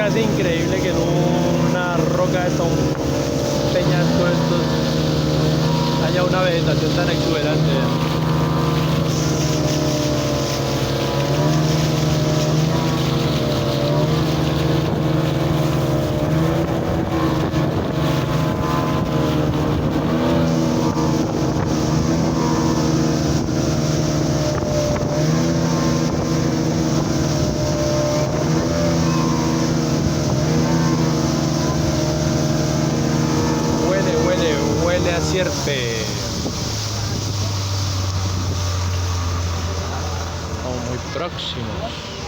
casi increíble que en una roca de un peñasco de estos haya una vegetación tan exuberante. Huele a sierpe. Estamos muy próximos.